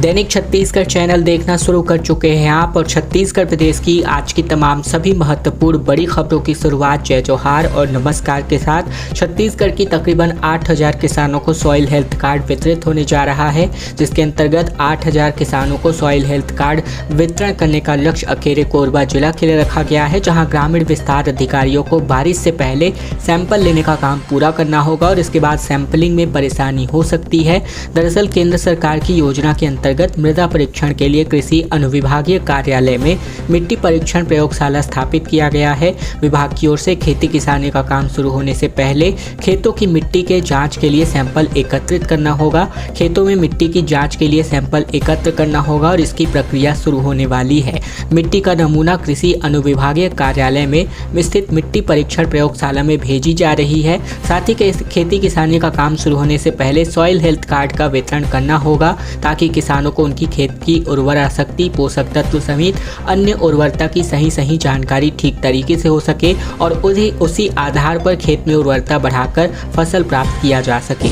दैनिक Chhattisgarh channel देखना शुरू कर चुके हैं आप और छत्तीसगढ़ प्रदेश की आज की तमाम सभी महत्वपूर्ण बड़ी खबरों की शुरुआत जय जोहार और नमस्कार के साथ। छत्तीसगढ़ की तकरीबन 8000 किसानों को सॉइल हेल्थ कार्ड वितरित होने जा रहा है, जिसके अंतर्गत 8000 किसानों को सॉइल हेल्थ कार्ड वितरण करने का लक्ष्य अकेले कोरबा जिला के लिए रखा गया है, जहां ग्रामीण विस्तार अधिकारियों को बारिश से पहले सैंपल लेने का काम पूरा करना होगा और इसके बाद सैंपलिंग में परेशानी हो सकती है। दरअसल केंद्र सरकार की योजना के अंतर्गत मृदा परीक्षण के लिए कृषि अनुविभागीय कार्यालय में मिट्टी परीक्षण प्रयोगशाला स्थापित किया गया है। विभाग की ओर से खेती किसानी का काम शुरू होने से पहले खेतों की मिट्टी के जांच के लिए सैंपल एकत्रित करना होगा। खेतों में मिट्टी की जांच के लिए सैंपल एकत्र करना होगा और इसकी प्रक्रिया शुरू होने वाली है। मिट्टी का नमूना कृषि अनुविभागीय कार्यालय में स्थित मिट्टी परीक्षण प्रयोगशाला में भेजी जा रही है। साथ ही खेती किसानी का काम शुरू होने से पहले सॉइल हेल्थ कार्ड का वितरण करना होगा, ताकि किसानों को उनकी खेत की उर्वरा शक्ति, पोषक तत्व समेत अन्य उर्वरता की सही जानकारी ठीक तरीके से हो सके और उसी आधार पर खेत में उर्वरता बढ़ाकर फसल प्राप्त किया जा सके।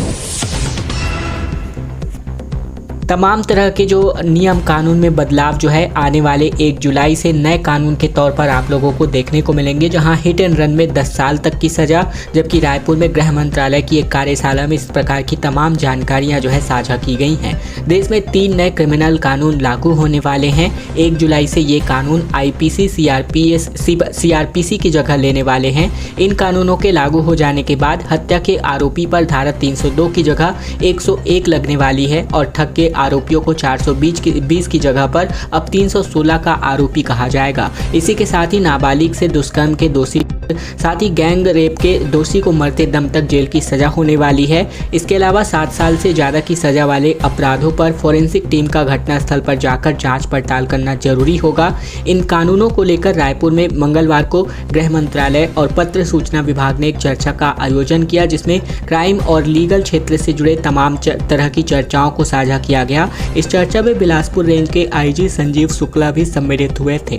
तमाम तरह के जो नियम कानून में बदलाव जो है आने वाले 1 जुलाई से नए कानून के तौर पर आप लोगों को देखने को मिलेंगे, जहां हिट एंड रन में 10 साल तक की सजा, जबकि रायपुर में गृह मंत्रालय की एक कार्यशाला में इस प्रकार की तमाम जानकारियां जो है साझा की गई हैं। देश में 3 नए क्रिमिनल कानून लागू होने वाले हैं। 1 जुलाई से ये कानून IPC, CRPC की जगह लेने वाले हैं। इन कानूनों के लागू हो जाने के बाद हत्या के आरोपी पर धारा 302 की जगह 101 लगने वाली है और ठग के आरोपियों को 420 की जगह पर अब 316 का आरोपी कहा जाएगा। इसी के साथ ही नाबालिग से दुष्कर्म के दोषी, साथ ही गैंग रेप के दोषी को मरते दम तक जेल की सजा होने वाली है। इसके अलावा 7 साल से ज़्यादा की सजा वाले अपराधों पर फोरेंसिक टीम का घटनास्थल पर जाकर जांच पड़ताल करना जरूरी होगा। इन कानूनों को लेकर रायपुर में मंगलवार को गृह मंत्रालय और पत्र सूचना विभाग ने एक चर्चा का आयोजन किया, जिसमें क्राइम और लीगल क्षेत्र से जुड़े तमाम तरह की चर्चाओं को साझा किया गया। इस चर्चा में बिलासपुर रेंज के IG संजीव शुक्ला भी सम्मिलित हुए थे।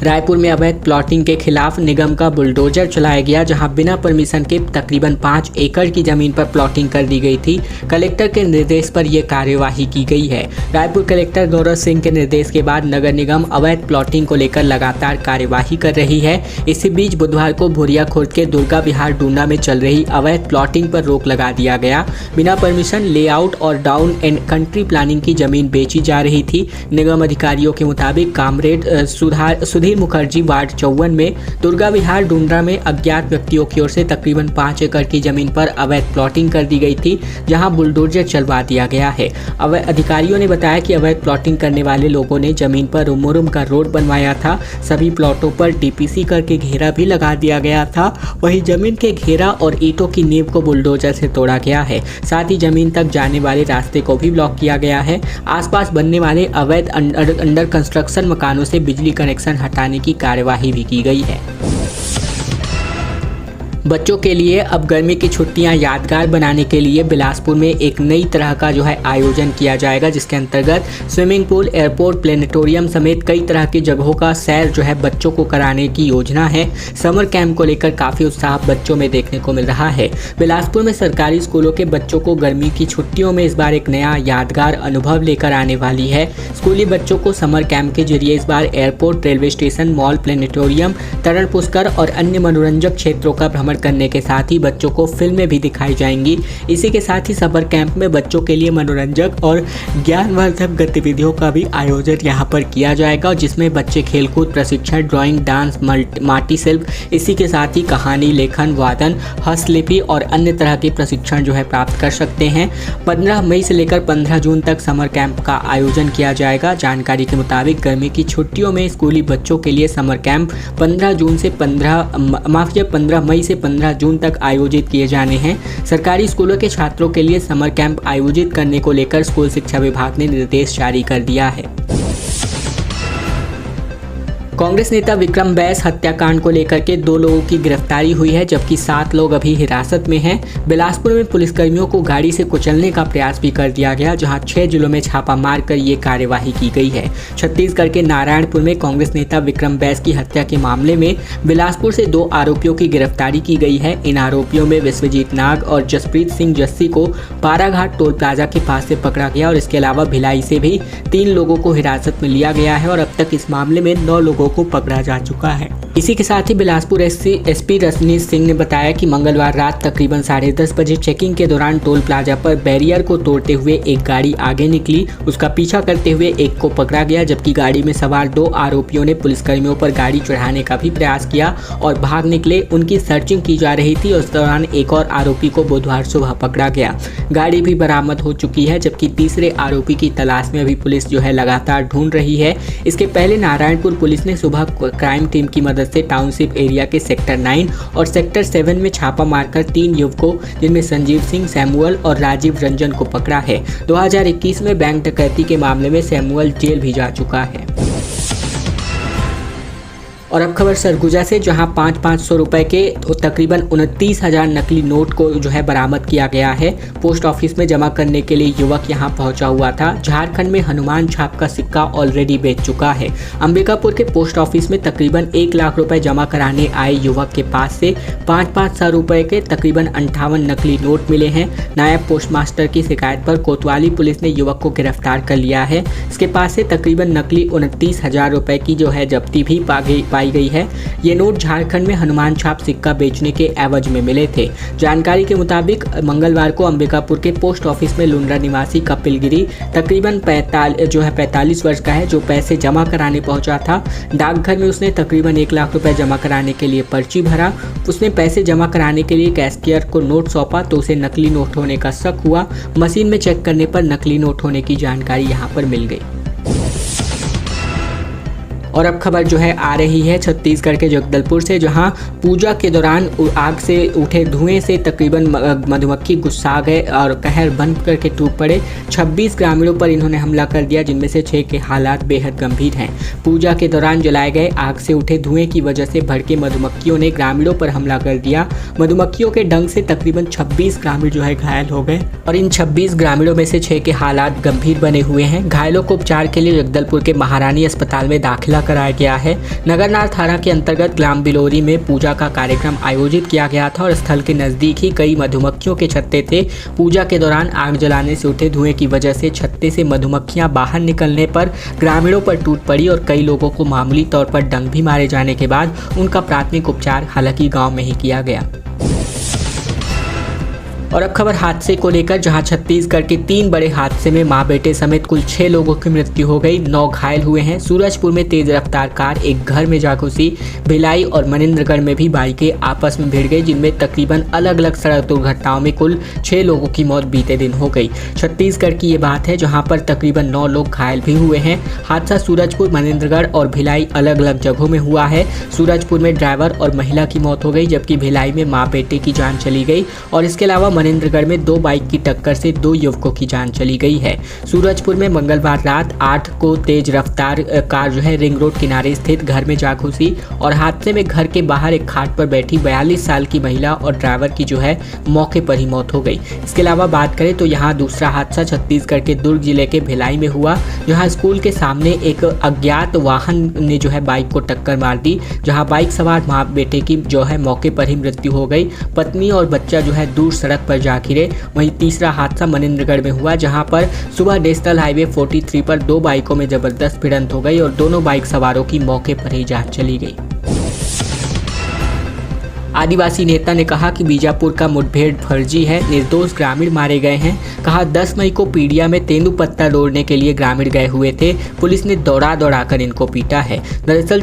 रायपुर में अवैध प्लॉटिंग के खिलाफ निगम का बुलडोजर चलाया गया, जहां बिना परमिशन के तकरीबन 5 एकड़ की जमीन पर प्लॉटिंग कर दी गई थी। कलेक्टर के निर्देश पर यह कार्यवाही की गई है। रायपुर कलेक्टर गौरव सिंह के निर्देश के बाद नगर निगम अवैध प्लॉटिंग को लेकर लगातार कार्यवाही कर रही है। इसी बीच बुधवार को भोरिया खुर्द के दुर्गा विहार डूंडा में चल रही अवैध प्लॉटिंग पर रोक लगा दिया गया। बिना परमिशन लेआउट और डाउन एंड कंट्री प्लानिंग की जमीन बेची जा रही थी। निगम अधिकारियों के मुताबिक कामरेड सुधीर मुखर्जी वार्ड 54 में दुर्गा विहार डूंडा में अज्ञात व्यक्तियों की ओर से तकरीबन 5 एकड़ की जमीन पर अवैध प्लॉटिंग कर दी गई थी, जहां बुलडोजर चलवा दिया गया है। अधिकारियों ने बताया कि अवैध प्लॉटिंग करने वाले लोगों ने जमीन पर रुमुरुम का रोड बनवाया था। सभी प्लॉटों पर DPC करके घेरा भी लगा दिया गया था। वहीं जमीन के घेरा और ईंटों की नींव को बुलडोजर से तोड़ा गया है। साथ ही जमीन तक जाने वाले रास्ते को भी ब्लॉक किया गया है। आसपास बनने वाले अवैध अंडर कंस्ट्रक्शन मकानों से बिजली कनेक्शन हटाने की कार्यवाही भी की गई है। बच्चों के लिए अब गर्मी की छुट्टियां यादगार बनाने के लिए बिलासपुर में एक नई तरह का जो है आयोजन किया जाएगा, जिसके अंतर्गत स्विमिंग पूल, एयरपोर्ट, प्लेनेटोरियम समेत कई तरह की जगहों का सैर जो है बच्चों को कराने की योजना है। समर कैंप को लेकर काफ़ी उत्साह बच्चों में देखने को मिल रहा है। बिलासपुर में सरकारी स्कूलों के बच्चों को गर्मी की छुट्टियों में इस बार एक नया यादगार अनुभव लेकर आने वाली है। स्कूली बच्चों को समर कैंप के जरिए इस बार airport, railway station, mall, planetarium, तरण पुष्कर और अन्य मनोरंजक क्षेत्रों का भ्रमण करने के साथ ही बच्चों को फिल्में भी दिखाई जाएंगी। इसी के साथ ही समर कैंप में बच्चों के लिए मनोरंजक और ज्ञानवर्धक गतिविधियों का भी आयोजन यहाँ पर किया जाएगा, जिसमें बच्चे खेलकूद प्रशिक्षण, ड्राइंग, डांस, माटी शिल्प, इसी के साथ ही कहानी लेखन, वादन, हस्तलिपि और अन्य तरह के प्रशिक्षण जो है प्राप्त कर सकते हैं। 15 मई से लेकर 15 जून तक समर कैंप का आयोजन किया जाएगा। जानकारी के मुताबिक गर्मी की छुट्टियों में स्कूली बच्चों के लिए समर कैंप 15 मई से 15 जून तक आयोजित किए जाने हैं। सरकारी स्कूलों के छात्रों के लिए समर कैंप आयोजित करने को लेकर स्कूल शिक्षा विभाग ने निर्देश जारी कर दिया है। कांग्रेस नेता विक्रम बैस हत्याकांड को लेकर के 2 लोगों की गिरफ्तारी हुई है, जबकि 7 लोग अभी हिरासत में हैं। बिलासपुर में पुलिसकर्मियों को गाड़ी से कुचलने का प्रयास भी कर दिया गया, जहां 6 जिलों में छापा मारकर ये कार्यवाही की गई है। छत्तीसगढ़ के नारायणपुर में कांग्रेस नेता विक्रम बैस की हत्या के मामले में बिलासपुर से 2 आरोपियों की गिरफ्तारी की गई है। इन आरोपियों में विश्वजीत नाग और जसप्रीत सिंह जस्सी को पाराघाट टोल प्लाजा के पास से पकड़ा गया और इसके अलावा भिलाई से भी 3 लोगों को हिरासत में लिया गया है और अब तक इस मामले में 9 लोगों को पकड़ा जा चुका है। इसी के साथ ही बिलासपुर एसपी रजनीश सिंह ने बताया कि मंगलवार रात तकरीबन 10:30 बजे चेकिंग के दौरान टोल प्लाजा पर बैरियर को तोड़ते हुए एक गाड़ी आगे निकली। उसका पीछा करते हुए एक को पकड़ा गया, जबकि गाड़ी में सवार 2 आरोपियों ने पुलिसकर्मियों पर गाड़ी चढ़ाने का भी प्रयास किया और भाग निकले। उनकी सर्चिंग की जा रही थी। उस दौरान एक और आरोपी को बुधवार सुबह पकड़ा गया। गाड़ी भी बरामद हो चुकी है, जबकि तीसरे आरोपी की तलाश में अभी पुलिस जो है लगातार ढूंढ रही है। इसके पहले नारायणपुर पुलिस ने सुबह क्राइम टीम की मदद से टाउनशिप एरिया के सेक्टर 9 और सेक्टर 7 में छापा मारकर 3 युवकों, जिनमें संजीव सिंह, सैमुअल और राजीव रंजन को पकड़ा है। 2021 में बैंक डकैती के मामले में सैमुअल जेल भी जा चुका है। और अब खबर सरगुजा से, जहां 500-500 रुपए के तकरीबन 29,000 नकली नोट को जो है बरामद किया गया है। पोस्ट ऑफिस में जमा करने के लिए युवक यहां पहुंचा हुआ था। झारखंड में हनुमान छाप का सिक्का ऑलरेडी बेच चुका है। अंबिकापुर के पोस्ट ऑफिस में तकरीबन 1 लाख रुपए जमा कराने आए युवक के पास से 500 रुपए के तकरीबन 58 नकली नोट मिले हैं। नायब पोस्टमास्टर की शिकायत पर कोतवाली पुलिस ने युवक को गिरफ्तार कर लिया है। इसके पास से तकरीबन नकली 29,000 रुपए की जो है जब्ती भी पाई गई है। ये नोट झारखंड में हनुमान छाप सिक्का बेचने के एवज में मिले थे। जानकारी के मुताबिक मंगलवार को अंबिकापुर के पोस्ट ऑफिस में लुंड्रा निवासी कपिल गिरी तकरीबन 45 वर्ष का है, जो पैसे जमा कराने पहुंचा था। डाकघर में उसने तकरीबन 1 लाख रुपए जमा कराने के लिए पर्ची भरा। उसने पैसे जमा कराने के लिए कैशियर को नोट सौंपा तो उसे नकली नोट होने का शक हुआ। मशीन में चेक करने पर नकली नोट होने की जानकारी यहां पर मिल गई। और अब खबर जो है आ रही है छत्तीसगढ़ के जगदलपुर से, जहां पूजा के दौरान आग से उठे धुएं से तकरीबन मधुमक्खी गुस्सा गए और कहर बन करके टूट पड़े। 26 ग्रामीणों पर इन्होंने हमला कर दिया, जिनमें से 6 के हालात बेहद गंभीर हैं। पूजा के दौरान जलाए गए आग से उठे धुएं की वजह से भड़के मधुमक्खियों ने ग्रामीणों पर हमला कर दिया। मधुमक्खियों के डंक से तकरीबन 26 ग्रामीण जो है घायल हो गए और इन 26 ग्रामीणों में से 6 के हालात गंभीर बने हुए हैं। घायलों को उपचार के लिए जगदलपुर के महारानी अस्पताल में दाखिला कराया गया है। नगरनार थाना के अंतर्गत ग्राम बिलोरी में पूजा का कार्यक्रम आयोजित किया गया था और स्थल के नजदीक ही कई मधुमक्खियों के छत्ते थे। पूजा के दौरान आग जलाने से उठे धुएं की वजह से छत्ते से मधुमक्खियां बाहर निकलने पर ग्रामीणों पर टूट पड़ी और कई लोगों को मामूली तौर पर डंक भी मारे जाने के बाद उनका प्राथमिक उपचार हालांकि गाँव में ही किया गया। और अब खबर हादसे को लेकर, जहां छत्तीसगढ़ के 3 बड़े हादसे में मां बेटे समेत कुल 6 लोगों की मृत्यु हो गई, 9 घायल हुए हैं। सूरजपुर में तेज रफ्तार कार एक घर में जा घुसी। भिलाई और मनेन्द्रगढ़ में भी बाइकें आपस में भिड़ गई, जिनमें तकरीबन अलग अलग सड़क दुर्घटनाओं में कुल 6 लोगों की मौत बीते दिन हो गई। छत्तीसगढ़ की ये बात है, जहाँ पर तकरीबन 9 लोग घायल भी हुए हैं। हादसा सूरजपुर, मनेन्द्रगढ़ और भिलाई अलग अलग जगहों में हुआ है। सूरजपुर में ड्राइवर और महिला की मौत हो गई, जबकि भिलाई में माँ बेटे की जान चली गई और इसके अलावा मनेन्द्रगढ़ में 2 बाइक की टक्कर से 2 युवकों की जान चली गई है। सूरजपुर में मंगलवार रात 8 को तेज रफ्तार कार जो है रिंग रोड किनारे स्थित घर में जा घुसी और हादसे में घर के बाहर एक खाट पर बैठी 42 साल की महिला और ड्राइवर की जो है मौके पर ही मौत हो गई। इसके अलावा बात करें तो यहाँ दूसरा हादसा छत्तीसगढ़ के दुर्ग जिले के भिलाई में हुआ, जहाँ स्कूल के सामने एक अज्ञात वाहन ने जो है बाइक को टक्कर मार दी, जहाँ बाइक सवार माँ बेटे की जो है मौके पर ही मृत्यु हो गई। पत्नी और बच्चा जो है दूर सड़क पर जा गिरे। वहीं तीसरा हादसा मनेन्द्रगढ़ में हुआ, जहां पर सुबह नेशनल हाईवे 43 पर 2 बाइकों में जबरदस्त भिड़ंत हो गई और दोनों बाइक सवारों की मौके पर ही जान चली गई। आदिवासी नेता ने कहा कि बीजापुर का मुठभेड़ फर्जी है, निर्दोष ग्रामीण मारे गए हैं। कहा 10 मई को पीडिया में तेंदुपत्ता तोड़ने के लिए ग्रामीण गए हुए थे, पुलिस ने दौड़ा कर इनको पीटा है। दरअसल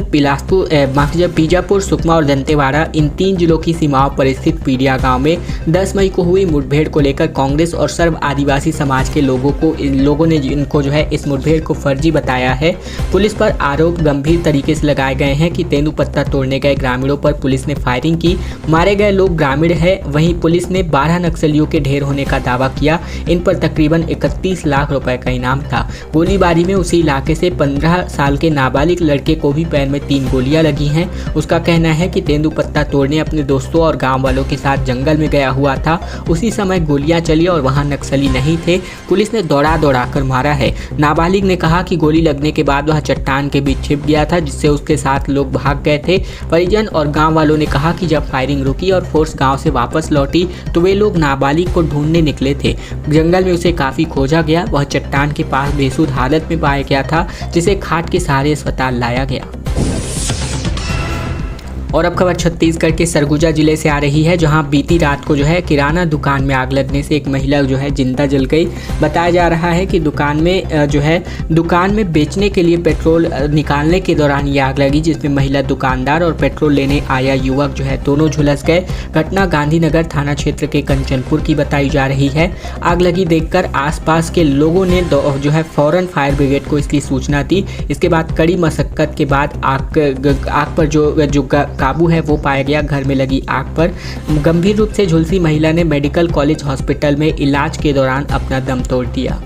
बीजापुर, सुकमा और दंतेवाड़ा इन 3 जिलों की सीमाओं पर स्थित पीडिया गांव में 10 मई को हुई मुठभेड़ को लेकर कांग्रेस और सर्व आदिवासी समाज के लोगों ने इनको जो है इस मुठभेड़ को फर्जी बताया है। पुलिस पर आरोप गंभीर तरीके से लगाए गए हैं कि तेंदुपत्ता तोड़ने गए ग्रामीणों पर पुलिस ने फायरिंग की मारे गए लोग ग्रामीण है। वहीं पुलिस ने 12 नक्सलियों के ढेर होने का दावा किया। इन पर तकरीबन 31 लाख रुपए का इनाम था। गोलीबारी में उसी इलाके से 15 साल के नाबालिग लड़के को भी पैर में 3 गोलियां लगी हैं। उसका कहना है कि तेंदुपत्ता तोड़ने अपने दोस्तों और गांव वालों के साथ जंगल में गया हुआ था। उसी समय गोलियां चली और वहां नक्सली नहीं थे। पुलिस ने दौड़ा कर मारा है। नाबालिग ने कहा कि गोली लगने के बाद वह चट्टान के बीच छिप गया था, जिससे उसके साथ लोग भाग गए थे। परिजन और गांव वालों ने कहा कि जब फायरिंग रुकी और फोर्स गांव से वापस लौटी तो वे लोग नाबालिग को ढूंढने निकले थे। जंगल में उसे काफी खोजा गया। वह चट्टान के पास बेसुध हालत में पाया गया था, जिसे खाट के सहारे अस्पताल लाया गया। और अब खबर छत्तीसगढ़ के सरगुजा जिले से आ रही है, जहां बीती रात को किराना दुकान में आग लगने से एक महिला जिंदा जल गई। बताया जा रहा है कि दुकान में बेचने के लिए पेट्रोल निकालने के दौरान ये आग लगी, जिसमें महिला दुकानदार और पेट्रोल लेने आया युवक दोनों झुलस गए। घटना गांधीनगर थाना क्षेत्र के कंचनपुर की बताई जा रही है। आग लगी देखकर आसपास के लोगों ने फौरन फायर ब्रिगेड को इसकी सूचना दी। इसके बाद कड़ी मशक्कत के बाद आग पर जो काबू है वो पाया गया। घर में लगी आग पर गंभीर रूप से झुलसी महिला ने मेडिकल कॉलेज हॉस्पिटल में इलाज के दौरान अपना दम तोड़ दिया।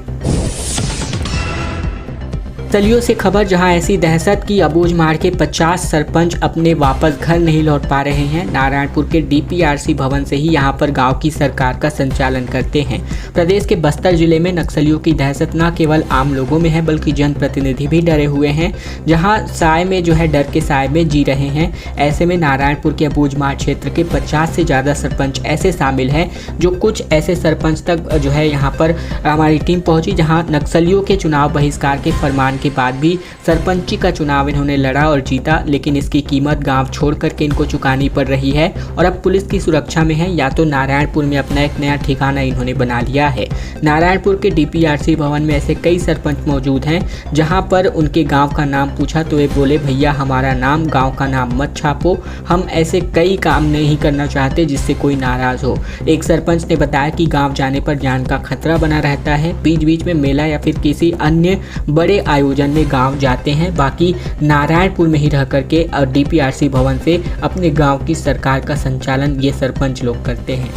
नक्सलियों से खबर, जहां ऐसी दहशत की अबूझमाड़ के 50 सरपंच अपने वापस घर नहीं लौट पा रहे हैं। नारायणपुर के डीपीआरसी भवन से ही यहां पर गांव की सरकार का संचालन करते हैं। प्रदेश के बस्तर जिले में नक्सलियों की दहशत न केवल आम लोगों में है, बल्कि जनप्रतिनिधि भी डरे हुए हैं, जहां साय में डर के साय में जी रहे हैं। ऐसे में नारायणपुर के अबूझमाड़ क्षेत्र के 50 से ज़्यादा सरपंच ऐसे शामिल हैं, जो कुछ ऐसे सरपंच तक यहाँ पर हमारी टीम पहुंची, जहाँ नक्सलियों के चुनाव बहिष्कार के फरमान के बाद भी सरपंची का चुनाव इन्होंने लड़ा और जीता, लेकिन इसकी कीमत गांव छोड़ करके इनको चुकानी पड़ रही है और अब पुलिस की सुरक्षा में है, या तो नारायणपुर में अपना एक नया ठिकाना इन्होंने बना लिया है। नारायणपुर के डीपीआरसी भवन में ऐसे कई सरपंच मौजूद हैं, जहां पर उनके गांव का नाम पूछा तो वे बोले, भैया हमारा नाम, गांव का नाम मत छापो, हम ऐसे कई काम नहीं करना चाहते जिससे कोई नाराज हो। एक सरपंच ने बताया कि गाँव जाने पर जान का खतरा बना रहता है। बीच बीच में मेला या फिर किसी अन्य बड़े आयोजन में गांव जाते हैं, बाकी नारायणपुर में ही रह करके और डीपीआरसी भवन से अपने गांव की सरकार का संचालन ये सरपंच लोग करते हैं।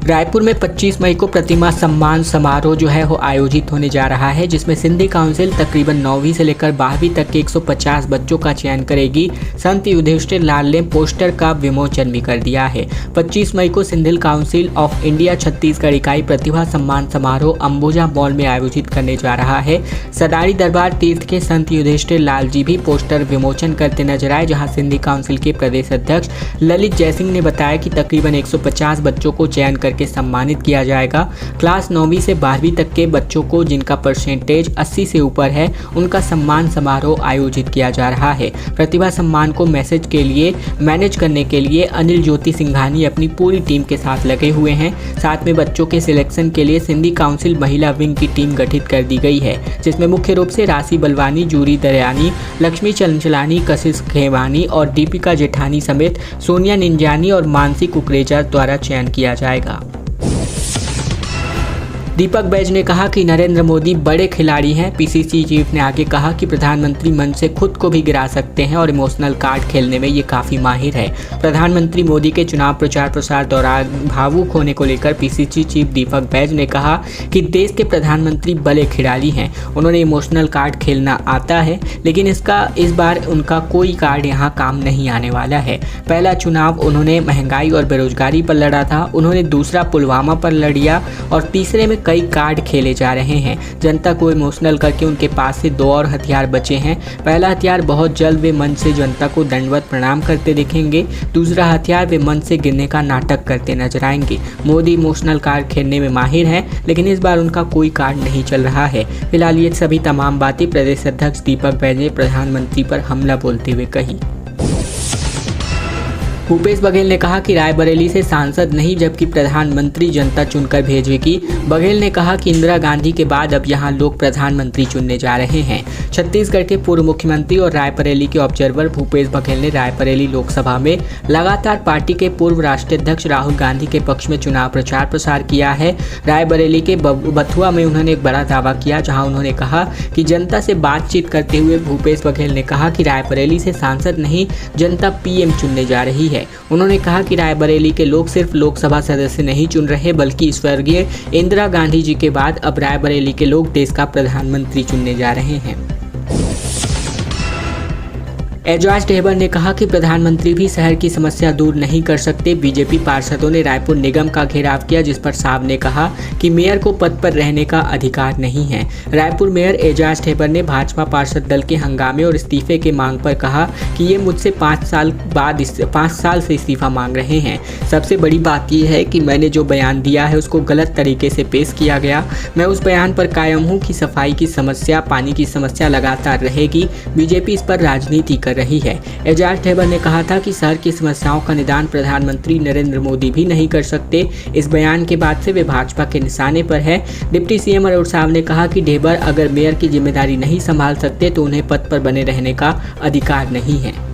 रायपुर में 25 मई को प्रतिमा सम्मान समारोह वो आयोजित होने जा रहा है, जिसमें सिंधी काउंसिल तकरीबन 9वीं से लेकर 12वीं तक के 150 बच्चों का चयन करेगी। संत युधिष्ठिर लाल ने पोस्टर का विमोचन भी कर दिया है। 25 मई को Sindhi council of India Chhattisgarh इकाई प्रतिभा सम्मान समारोह अंबुजा मॉल में आयोजित करने जा रहा है। सदारी दरबार तीर्थ के संत युधिष्ठिर लाल जी भी पोस्टर विमोचन करते नजर आए, जहाँ सिंधी काउंसिल के प्रदेश अध्यक्ष ललित जयसिंह ने बताया कि तकरीबन 150 बच्चों को चयन करके सम्मानित किया जाएगा। क्लास 9वीं से 12वीं तक के बच्चों को जिनका परसेंटेज 80 से ऊपर है, उनका सम्मान समारोह आयोजित किया जा रहा है। प्रतिभा सम्मान को मैनेज करने के लिए अनिल ज्योति सिंघानी अपनी पूरी टीम के साथ लगे हुए हैं। साथ में बच्चों के सिलेक्शन के लिए सिंधी काउंसिल महिला विंग की टीम गठित कर दी गई है, जिसमें मुख्य रूप से राशि बलवानी, जूरी दरयानी, लक्ष्मी चंचलानी, कशिश खेवानी और दीपिका जेठानी समेत सोनिया निंजानी और मानसी कुकरेजा द्वारा चयन किया जाएगा। दीपक बैज ने कहा कि नरेंद्र मोदी बड़े खिलाड़ी हैं। पीसीसी चीफ ने आगे कहा कि प्रधानमंत्री मंच से खुद को भी गिरा सकते हैं और इमोशनल कार्ड खेलने में ये काफ़ी माहिर है। प्रधानमंत्री मोदी के चुनाव प्रचार प्रसार दौरान भावुक होने को लेकर पीसीसी चीफ दीपक बैज ने कहा कि देश के प्रधानमंत्री बड़े खिलाड़ी हैं, उन्होंने इमोशनल कार्ड खेलना आता है, लेकिन इस बार उनका कोई कार्ड यहाँ काम नहीं आने वाला है। पहला चुनाव उन्होंने महंगाई और बेरोजगारी पर लड़ा था, उन्होंने दूसरा पुलवामा पर लड़िया और तीसरे में कई कार्ड खेले जा रहे हैं। जनता को इमोशनल करके उनके पास से 2 और हथियार बचे हैं। पहला हथियार बहुत जल्द वे मंच से जनता को दंडवत प्रणाम करते दिखेंगे, दूसरा हथियार वे मंच से गिरने का नाटक करते नजर आएंगे। मोदी इमोशनल कार्ड खेलने में माहिर हैं, लेकिन इस बार उनका कोई कार्ड नहीं चल रहा है। फिलहाल ये सभी तमाम बातें प्रदेश अध्यक्ष दीपक बैज ने प्रधानमंत्री पर हमला बोलते हुए कही। भूपेश बघेल ने कहा कि रायबरेली से सांसद नहीं जबकि प्रधानमंत्री जनता चुनकर भेजेगी। बघेल ने कहा कि इंदिरा गांधी के बाद अब यहां लोग प्रधानमंत्री चुनने जा रहे हैं। छत्तीसगढ़ के पूर्व मुख्यमंत्री और रायबरेली के ऑब्जर्वर भूपेश बघेल ने रायबरेली लोकसभा में लगातार पार्टी के पूर्व राष्ट्रीय अध्यक्ष राहुल गांधी के पक्ष में चुनाव प्रचार प्रसार किया है। रायबरेली के बथुआ में उन्होंने एक बड़ा दावा किया, जहां उन्होंने कहा कि जनता से बातचीत करते हुए भूपेश बघेल ने कहा कि रायबरेली से सांसद नहीं जनता पीएम चुनने जा रही है। उन्होंने कहा कि रायबरेली के लोग सिर्फ लोकसभा सदस्य नहीं चुन रहे बल्कि स्वर्गीय इंदिरा गांधी जी के बाद अब रायबरेली के लोग देश का प्रधानमंत्री चुनने जा रहे हैं। एजाज ढेबर ने कहा कि प्रधानमंत्री भी शहर की समस्या दूर नहीं कर सकते। बीजेपी पार्षदों ने रायपुर निगम का घेराव किया, जिस पर साहब ने कहा कि मेयर को पद पर रहने का अधिकार नहीं है। रायपुर मेयर एजाज ढेबर ने भाजपा पार्षद दल के हंगामे और इस्तीफे की मांग पर कहा कि ये मुझसे 5 साल से इस्तीफा मांग रहे हैं। सबसे बड़ी बात यह है कि मैंने जो बयान दिया है उसको गलत तरीके से पेश किया गया। मैं उस बयान पर कायम हूँ कि सफाई की समस्या, पानी की समस्या लगातार रहेगी। बीजेपी इस पर राजनीति कर रही है। एजाज ढेबर ने कहा था कि शहर की समस्याओं का निदान प्रधानमंत्री नरेंद्र मोदी भी नहीं कर सकते। इस बयान के बाद से वे भाजपा के निशाने पर है। डिप्टी सीएम अरुण साहब ने कहा कि ढेबर अगर मेयर की जिम्मेदारी नहीं संभाल सकते तो उन्हें पद पर बने रहने का अधिकार नहीं है।